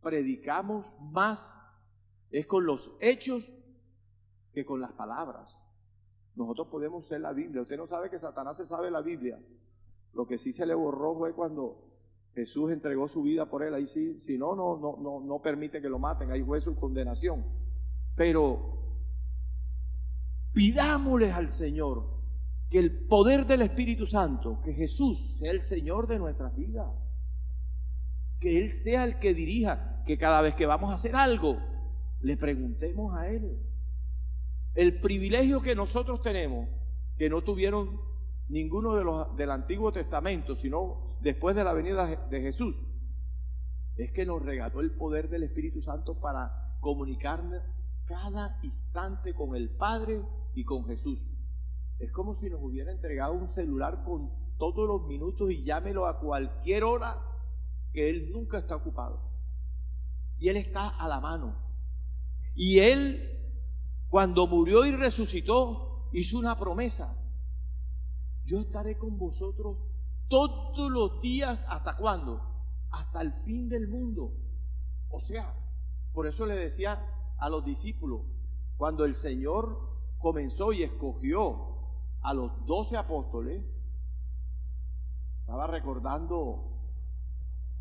predicamos más, es con los hechos que con las palabras. Nosotros podemos ser la Biblia. Usted no sabe que Satanás se sabe la Biblia. Lo que sí se le borró fue cuando Jesús entregó su vida por él. Ahí sí, si no permite que lo maten. Ahí fue su condenación. Pero pidámosles al Señor que el poder del Espíritu Santo, que Jesús sea el Señor de nuestras vidas, que Él sea el que dirija, que cada vez que vamos a hacer algo, le preguntemos a Él. El privilegio que nosotros tenemos, que no tuvieron ninguno de los del Antiguo Testamento, sino después de la venida de Jesús, es que nos regaló el poder del Espíritu Santo para comunicarnos cada instante con el Padre y con Jesús. Es como si nos hubiera entregado un celular con todos los minutos y llámelo a cualquier hora, que Él nunca está ocupado. Y Él está a la mano. Y Él, cuando murió y resucitó, hizo una promesa. Yo estaré con vosotros todos los días. ¿Hasta cuándo? Hasta el fin del mundo. O sea, por eso le decía a los discípulos, cuando el Señor comenzó y escogió a los 12 apóstoles, estaba recordando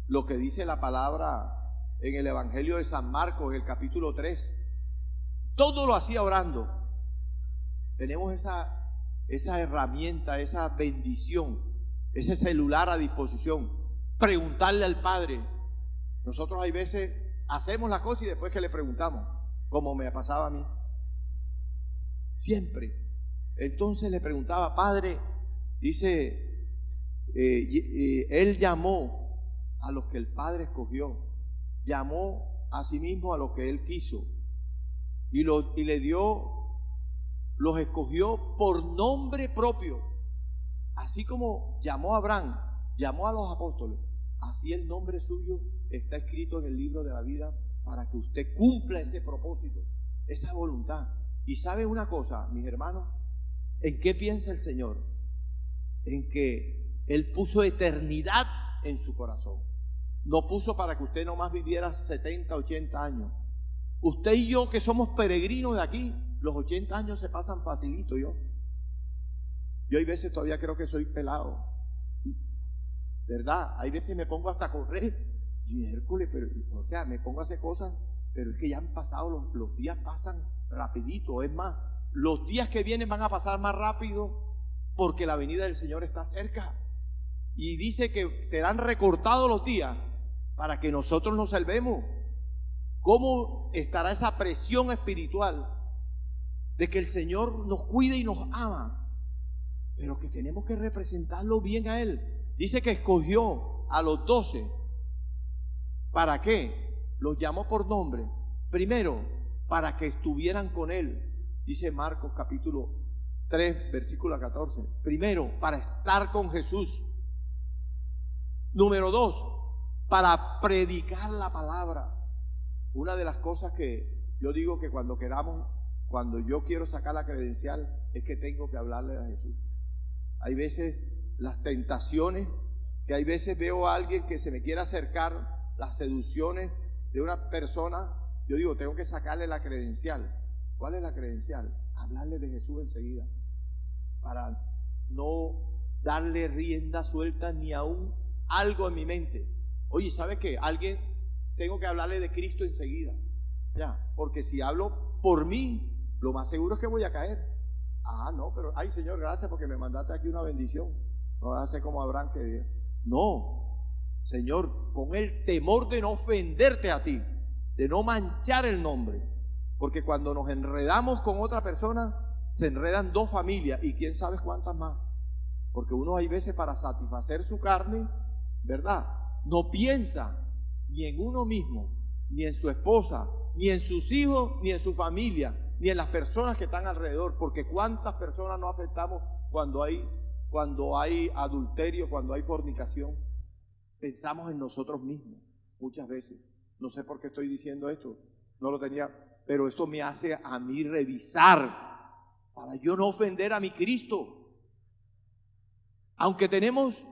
lo que dice la palabra en el Evangelio de San Marcos, en el capítulo 3. Todo lo hacía orando. Tenemos esa herramienta, esa bendición, ese celular a disposición. Preguntarle al Padre. Nosotros hay veces hacemos las cosas y después que le preguntamos, como me pasaba a mí. Siempre. Entonces le preguntaba, Padre, dice, Él llamó a los que el Padre escogió, llamó a sí mismo a los que Él quiso y le dio, los escogió por nombre propio, así como llamó a Abraham, llamó a los apóstoles, así el nombre suyo está escrito en el libro de la vida para que usted cumpla ese propósito, esa voluntad. Y sabe una cosa, mis hermanos, ¿en qué piensa el Señor? En que Él puso eternidad en su corazón. No puso para que usted nomás viviera 70, 80 años. Usted y yo, que somos peregrinos de aquí, los 80 años se pasan facilito. Yo hay veces todavía creo que soy pelado, ¿verdad? Hay veces me pongo hasta a correr, miércoles, pero, o sea, me pongo a hacer cosas, pero es que ya han pasado, los días pasan rapidito. Es más, los días que vienen van a pasar más rápido porque la venida del Señor está cerca. Y dice que serán recortados los días para que nosotros nos salvemos. ¿Cómo estará esa presión espiritual de que el Señor nos cuide y nos ama? Pero que tenemos que representarlo bien a Él. Dice que escogió a los 12. ¿Para qué? Los llamó por nombre. Primero, para que estuvieran con Él. Dice Marcos capítulo 3, versículo 14. Primero, para estar con Jesús. Número 2, para predicar la palabra. Una de las cosas que yo digo que cuando yo quiero sacar la credencial, es que tengo que hablarle a Jesús. Hay veces las tentaciones, que hay veces veo a alguien que se me quiere acercar, las seducciones de una persona, yo digo, tengo que sacarle la credencial. ¿Cuál es la credencial? Hablarle de Jesús enseguida, para no darle rienda suelta ni aún algo en mi mente. Oye, ¿sabes qué? Tengo que hablarle de Cristo enseguida, ya, porque si hablo por mí, lo más seguro es que voy a caer. No, pero, ay Señor, gracias porque me mandaste aquí una bendición. No vas a hacer como Abraham que... No, Señor, pon el temor de no ofenderte a ti, de no manchar el nombre, porque cuando nos enredamos con otra persona, se enredan 2 familias y quién sabe cuántas más, porque uno hay veces para satisfacer su carne, ¿verdad? No piensa ni en uno mismo, ni en su esposa, ni en sus hijos, ni en su familia, ni en las personas que están alrededor, porque cuántas personas nos afectamos cuando hay adulterio, cuando hay fornicación. Pensamos en nosotros mismos muchas veces. No sé por qué estoy diciendo esto, no lo tenía, pero esto me hace a mí revisar para yo no ofender a mi Cristo. Aunque tenemos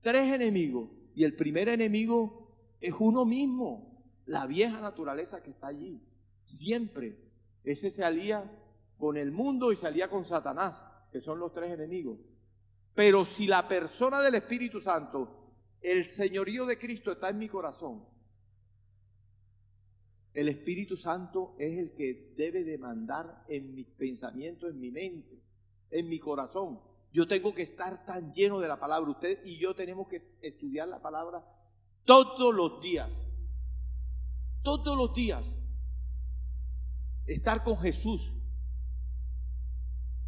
3 enemigos y el primer enemigo es uno mismo, la vieja naturaleza que está allí, siempre. Ese se alía con el mundo y se alía con Satanás, que son los 3 enemigos. Pero si la persona del Espíritu Santo, el señorío de Cristo está en mi corazón, el Espíritu Santo es el que debe de mandar en mis pensamientos, en mi mente, en mi corazón. Yo tengo que estar tan lleno de la palabra. Usted y yo tenemos que estudiar la palabra todos los días. Todos los días. Estar con Jesús.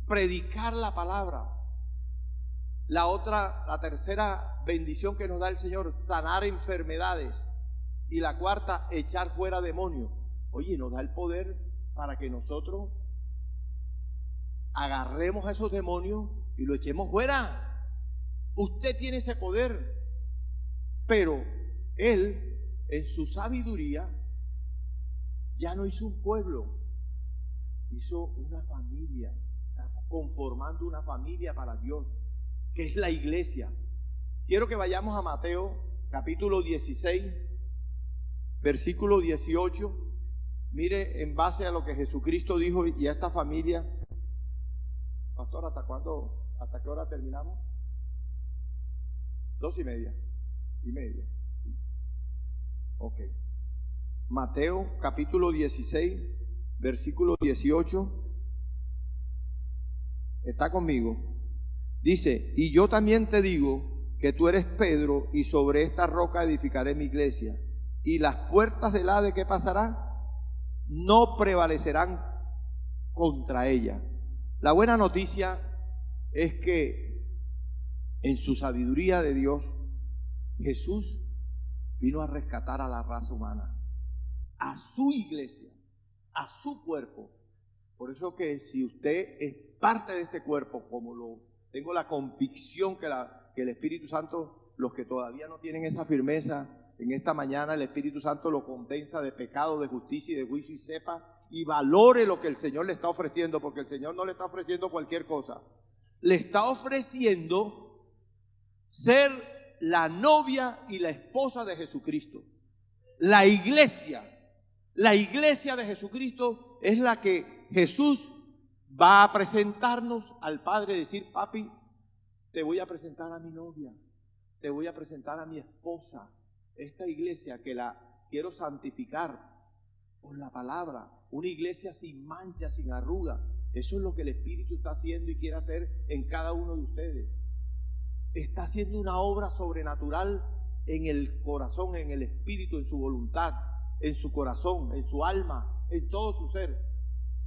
Predicar la palabra. La tercera bendición que nos da el Señor, sanar enfermedades. Y la cuarta, echar fuera demonios. Oye, nos da el poder para que nosotros agarremos a esos demonios y lo echemos fuera. Usted tiene ese poder. Pero Él, en su sabiduría, ya no hizo un pueblo, hizo una familia, conformando una familia para Dios, que es la iglesia. Quiero que vayamos a Mateo capítulo 16, versículo 18. Mire, en base a lo que Jesucristo dijo y a esta familia. Pastor, ¿hasta cuándo? ¿Hasta qué hora terminamos? 2:30. Ok. Mateo capítulo 16, versículo 18. ¿Está conmigo? Dice: y yo también te digo que tú eres Pedro, y sobre esta roca edificaré mi iglesia, y las puertas del Hades, ¿qué pasará? No prevalecerán contra ella. La buena noticia es que en su sabiduría de Dios, Jesús vino a rescatar a la raza humana, a su iglesia, a su cuerpo. Por eso que si usted es parte de este cuerpo, como tengo la convicción que el Espíritu Santo, los que todavía no tienen esa firmeza, en esta mañana el Espíritu Santo lo convenza de pecado, de justicia y de juicio, y sepa y valore lo que el Señor le está ofreciendo, porque el Señor no le está ofreciendo cualquier cosa. Le está ofreciendo ser la novia y la esposa de Jesucristo. La iglesia de Jesucristo es la que Jesús va a presentarnos al Padre, decir: papi, te voy a presentar a mi novia, te voy a presentar a mi esposa. Esta iglesia que la quiero santificar por la palabra, una iglesia sin mancha, sin arruga. Eso es lo que el Espíritu está haciendo y quiere hacer en cada uno de ustedes. Está haciendo una obra sobrenatural en el corazón, en el espíritu, en su voluntad, en su corazón, en su alma, en todo su ser.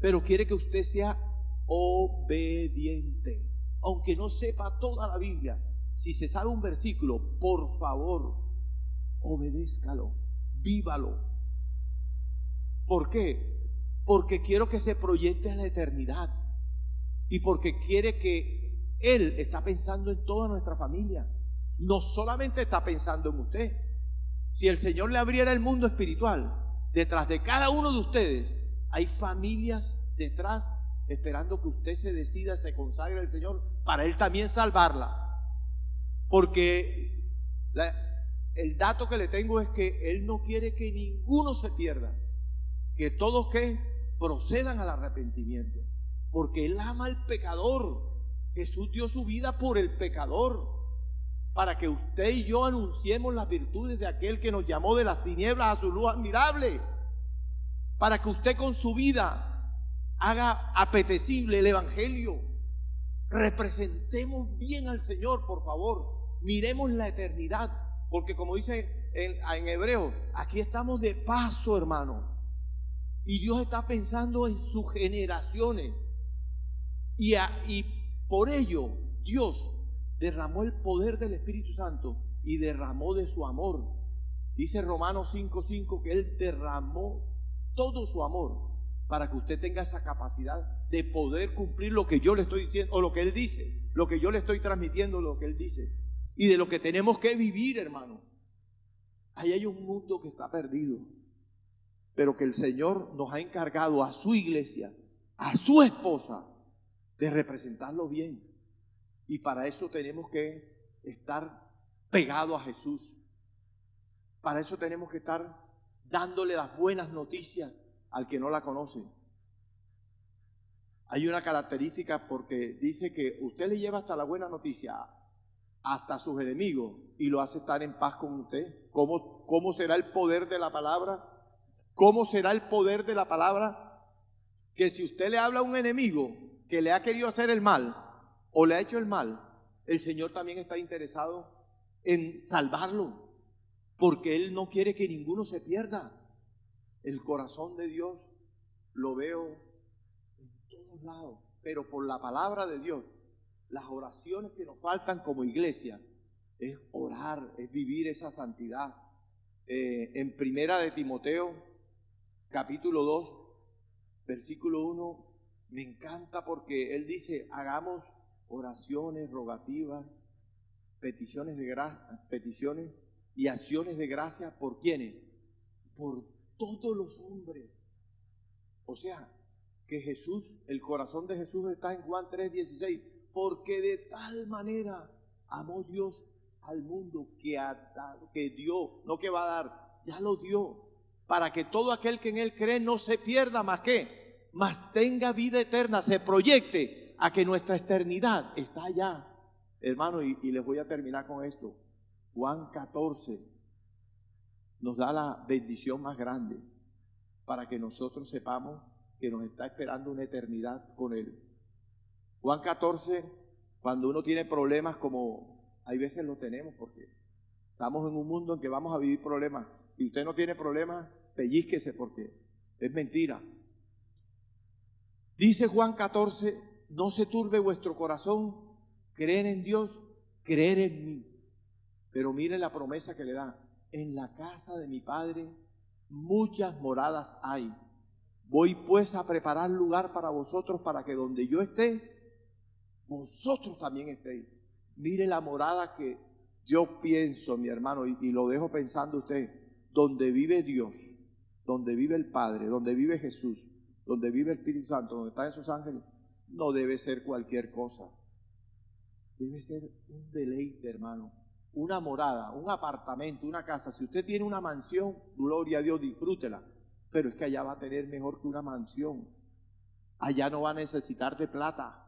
Pero quiere que usted sea obediente. Aunque no sepa toda la Biblia, si se sabe un versículo, por favor, obedézcalo, vívalo. ¿Por qué? Porque quiero que se proyecte a la eternidad. y porque quiere que Él está pensando en toda nuestra familia. No solamente está pensando en usted. Si el Señor le abriera el mundo espiritual, detrás de cada uno de ustedes hay familias detrás esperando que usted se decida, se consagre al Señor para Él también salvarla. Porque el dato que le tengo es que Él no quiere que ninguno se pierda, que todos que procedan al arrepentimiento, porque Él ama al pecador. Jesús dio su vida por el pecador, para que usted y yo anunciemos las virtudes de aquel que nos llamó de las tinieblas a su luz admirable, para que usted con su vida haga apetecible el evangelio. Representemos bien al Señor, por favor. Miremos la eternidad, porque como dice en Hebreo, aquí estamos de paso, hermano, y Dios está pensando en sus generaciones, y por ello Dios derramó el poder del Espíritu Santo y derramó de su amor. Dice Romanos 5:5 que Él derramó todo su amor para que usted tenga esa capacidad de poder cumplir lo que yo le estoy diciendo, o lo que Él dice, lo que yo le estoy transmitiendo, lo que Él dice, y de lo que tenemos que vivir, hermano. Ahí hay un mundo que está perdido, pero que el Señor nos ha encargado a su iglesia, a su esposa, de representarlo bien. Y para eso tenemos que estar pegados a Jesús. Para eso tenemos que estar dándole las buenas noticias al que no la conoce. Hay una característica, porque dice que usted le lleva hasta la buena noticia hasta a sus enemigos y lo hace estar en paz con usted. ¿Cómo será el poder de la palabra? ¿Cómo será el poder de la palabra? Que si usted le habla a un enemigo que le ha querido hacer el mal o le ha hecho el mal, el Señor también está interesado en salvarlo, porque Él no quiere que ninguno se pierda. El corazón de Dios lo veo en todos lados, pero por la palabra de Dios, las oraciones que nos faltan como iglesia es orar, es vivir esa santidad. En Primera de Timoteo, capítulo 2, versículo 1, me encanta porque él dice: hagamos oraciones, rogativas, peticiones de gracia, peticiones y acciones de gracia. ¿Por quiénes? Por todos los hombres. O sea, que Jesús, el corazón de Jesús está en Juan 3:16, porque de tal manera amó Dios al mundo que dio, no que va a dar, ya lo dio, para que todo aquel que en Él cree no se pierda, más que, mas tenga vida eterna, se proyecte a que nuestra eternidad está allá. Hermano, y les voy a terminar con esto. Juan 14 nos da la bendición más grande para que nosotros sepamos que nos está esperando una eternidad con Él. Juan 14, cuando uno tiene problemas, como hay veces lo tenemos, porque estamos en un mundo en que vamos a vivir problemas. Si usted no tiene problemas, pellízquese, porque es mentira. Dice Juan 14, no se turbe vuestro corazón, creer en Dios, creer en mí. Pero miren la promesa que le da: en la casa de mi Padre muchas moradas hay. Voy pues a preparar lugar para vosotros, para que donde yo esté, vosotros también estéis. Mire la morada que yo pienso, mi hermano, y lo dejo pensando usted: donde vive Dios, donde vive el Padre, donde vive Jesús, donde vive el Espíritu Santo, donde están esos ángeles, no debe ser cualquier cosa. Debe ser un deleite, hermano. Una morada, un apartamento, una casa. Si usted tiene una mansión, gloria a Dios, disfrútela. Pero es que allá va a tener mejor que una mansión. Allá no va a necesitar de plata.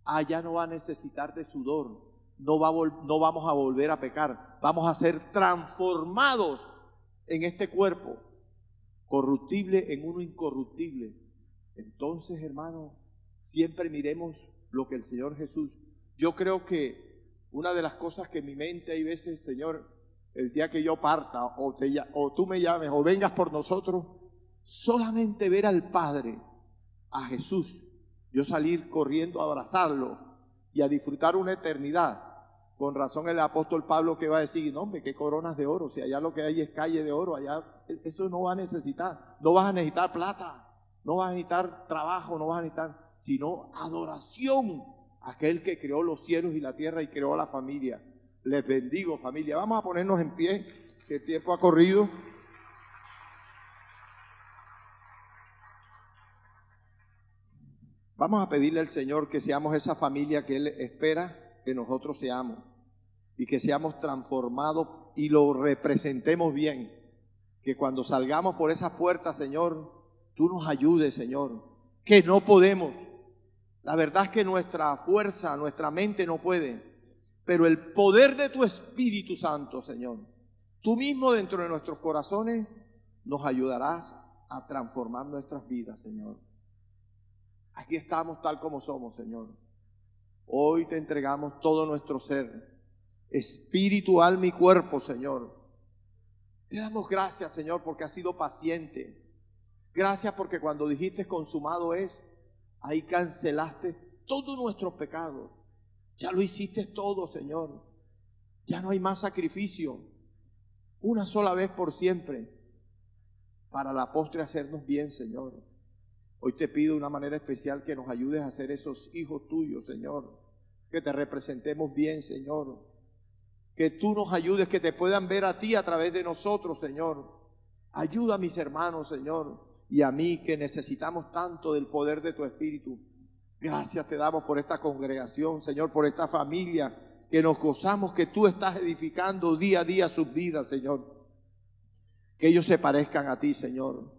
Allá no va a necesitar de sudor. No vamos a volver a pecar. Vamos a ser transformados en este cuerpo corruptible en uno incorruptible. Entonces, hermano, siempre miremos lo que el Señor Jesús. Yo creo que una de las cosas que en mi mente hay veces: Señor, el día que yo parta, o tú me llames, o vengas por nosotros, solamente ver al Padre, a Jesús, yo salir corriendo a abrazarlo y a disfrutar una eternidad. Con razón el apóstol Pablo, que va a decir: no, hombre, qué coronas de oro, si allá lo que hay es calle de oro, allá eso no va a necesitar. No vas a necesitar plata, no vas a necesitar trabajo, no vas a necesitar. sino adoración a aquel que creó los cielos y la tierra y creó la familia. Les bendigo, familia. Vamos a ponernos en pie, que el tiempo ha corrido. Vamos a pedirle al Señor que seamos esa familia que Él espera que nosotros seamos y que seamos transformados y lo representemos bien. Que cuando salgamos por esas puertas, Señor, Tú nos ayudes, Señor, que no podemos. La verdad es que nuestra fuerza, nuestra mente no puede, pero el poder de Tu Espíritu Santo, Señor, Tú mismo dentro de nuestros corazones nos ayudarás a transformar nuestras vidas, Señor. Aquí estamos tal como somos, Señor. Hoy Te entregamos todo nuestro ser, espíritu, alma y cuerpo, Señor. Te damos gracias, Señor, porque has sido paciente. Gracias porque cuando dijiste consumado es, ahí cancelaste todos nuestros pecados. Ya lo hiciste todo, Señor. Ya no hay más sacrificio. Una sola vez por siempre. Para la postre hacernos bien, Señor. Hoy te pido de una manera especial que nos ayudes a ser esos hijos tuyos, Señor. Que te representemos bien, Señor. Que tú nos ayudes, que te puedan ver a ti a través de nosotros, Señor. Ayuda a mis hermanos, Señor, y a mí que necesitamos tanto del poder de tu Espíritu. Gracias te damos por esta congregación, Señor, por esta familia, que nos gozamos que tú estás edificando día a día sus vidas, Señor. Que ellos se parezcan a ti, Señor.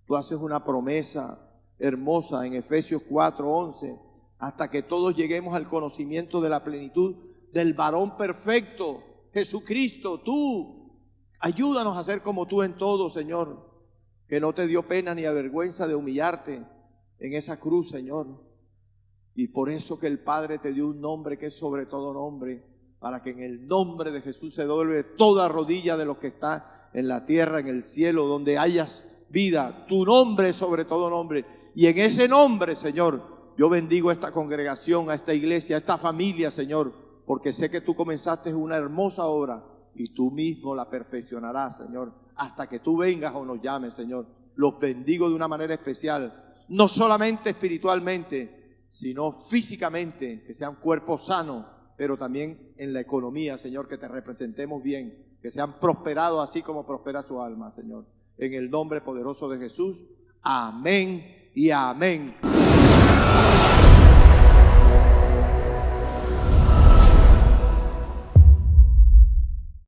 Tú haces una promesa hermosa en Efesios 4:11, hasta que todos lleguemos al conocimiento de la plenitud del varón perfecto, Jesucristo. Tú ayúdanos a ser como tú en todo, Señor, que no te dio pena ni avergüenza de humillarte en esa cruz, Señor. Y por eso que el Padre te dio un nombre que es sobre todo nombre, para que en el nombre de Jesús se doble toda rodilla de los que está en la tierra, en el cielo, donde hayas vida. Tu nombre es sobre todo nombre. Y en ese nombre, Señor, yo bendigo a esta congregación, a esta iglesia, a esta familia, Señor, porque sé que tú comenzaste una hermosa obra y tú mismo la perfeccionarás, Señor, hasta que tú vengas o nos llames, Señor. Los bendigo de una manera especial, no solamente espiritualmente, sino físicamente, que sean cuerpos sanos, pero también en la economía, Señor, que te representemos bien, que sean prosperados así como prospera su alma, Señor. En el nombre poderoso de Jesús, amén y amén.